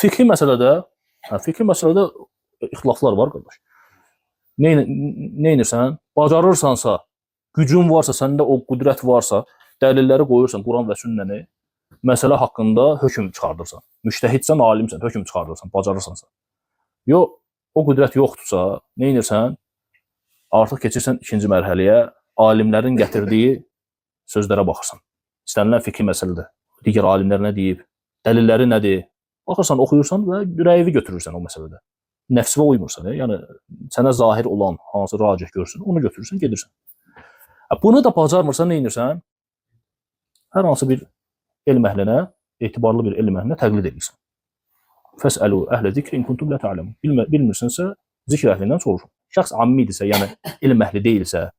Fikri məsələdə ixtilaflar var qardaş. Neynirsən? Bacarırsansa, gücün varsa, səndə o qüdrət varsa, dəlilləri qoyursan Quran və sünnəni, məsələ haqqında hökm çıxardırsan. Müştəhidsən, alimsən, hökm çıxardırsan, bacarırsansa. Yox, o qüdrət yoxdursa, neynirsən? Artıq keçirsən ikinci mərhələyə, alimlərin gətirdiyi sözlərə baxırsan. İstənilən fikri məsələdir. Digər alimlər nə deyib, dəlilləri nədir? Baxırsan, oxuyursan və rəyini götürürsən o məsələdə. Nəfsivə uymursan, yəni sənə zahir olan hansı racih görsün, onu götürürsən, gedirsən. Bunu da bacarmırsan, neynirsən? Hər hansı bir elm əhlinə, etibarlı bir elm əhlinə təqlid edirsən. Fəsəlu əhlə zikri in kuntum la ta'lemun. Bilmirsənsə, zikr əhlindən soruşun. Şəxs ammidirsə, yəni elm əhli deyilsə,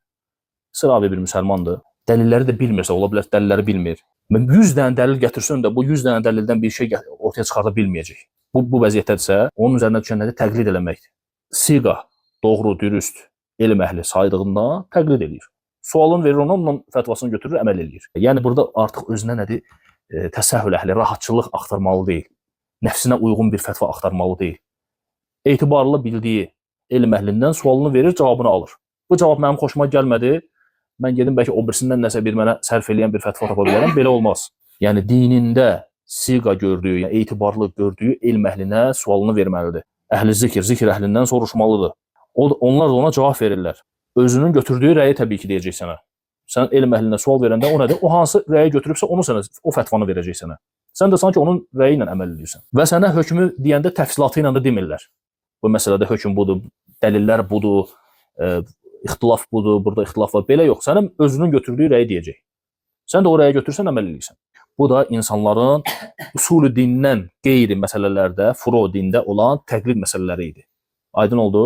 sıravi bir müsəlmandır, dəlilləri də bilmirsə, ola bilər dəlilləri bilmir. 100 dənə dəlil gətirsən də, bu 100 dənə dəlildən bir şey ortaya çıxarda bilməyəcək. Bu vəziyyətdədirsə, onun üzərinə düşən nədir? Təqlid eləməkdir. Siqa, doğru, dürüst, elm əhli saydığından təqlid edir. Sualını verir ona, ondan fətvasını götürür, əməl edir. Yəni burada artıq özünə nədir? Təsəhhül əhli, rahatçılıq axtarmalı deyil. Nəfsinə uyğun bir fətva axtarmalı deyil. Etibarlı bildiyi elm əhlindən sualını verir, cavabını alır. Bu cavab mənim xoşuma gəlmədi. Mən gedim bəlkə o birisindən nəsə bir mənə sərf eləyən bir fətva tapa bilərəm. Belə olmaz. Yəni dinində siqa gördüyü, yəni etibarlı gördüyü elm əhlinə sualını verməlidir. Əhli zikr əhlindən soruşmalıdır. Onlar da ona cavab verirlər. Özünün götürdüyü rəyi təbii ki deyəcək sənə. Sən elm əhlinə sual verəndə o nədir? O hansı rəyi götürübsə onu sənə, o fətvanı verəcək sənə. Sən də sanki onun rəyi ilə əməl edirsən. Və sənə hökmü deyəndə təfsilatı ilə də demirlər. Bu məsələdə hökm budur, dəlillər budur, ixtilaf budur, burada ixtilaf var. Belə yox. Sənin özünün götürdüyü rəyi deyəcək. Sən də o rəyi götürsən, əməl edirsən. Bu da insanların usulü dindən qeyri məsələlərdə, furu dində olan təqlid məsələləri idi. Aydın oldu.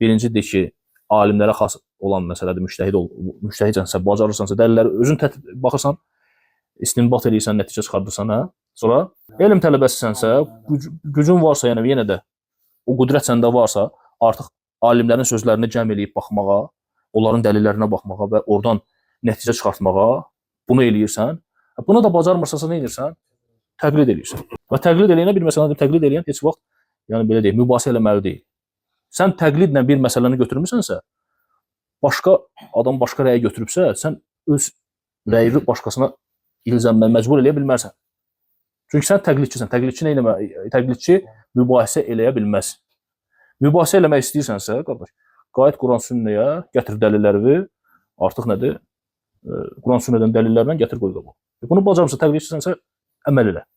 Birincidir ki, alimlərə xas olan məsələdir, müştəhidcənsə, bacarırsansa, dəlilləri özün baxırsan, istinbat edirsən, nəticə çıxardırsan, hə? Sonra elm tələbəsisənsə, gücün varsa, yəni yenə də o qüdrət səndə varsa, artıq alimlərin sözlərini cəm eləyib baxmağa, onların dəlillərinə baxmağa və oradan nəticə çıxartmağa bunu eləyirsən. Bunu da bacarmırsansa nə edirsən? Təqlid edirsən. Və təqlid eləyənə bir məsələni təqlid eləyən heç vaxt, yəni belə deyək, mübahisə eləməli deyil. Sən təqlidlə bir məsələni götürmüsənsə, başqa adam başqa rəyi götürübsə, sən öz rəyini başqasına ilzəmlə məcbur eləyə bilmərsən. Çünki sən təqlidçisən. Təqlidçi mübahisə eləyə bilməz. Mübahisə eləmək istəyirsənsə, qardaş, qayıt Quran sünnəyə, gətir dəlilləri, artıq nədir? Quran sünnədən dəlillərlə gətir qoy qabaq. Bunu bacarmırsa, təqlidçisənsə, əməl elə.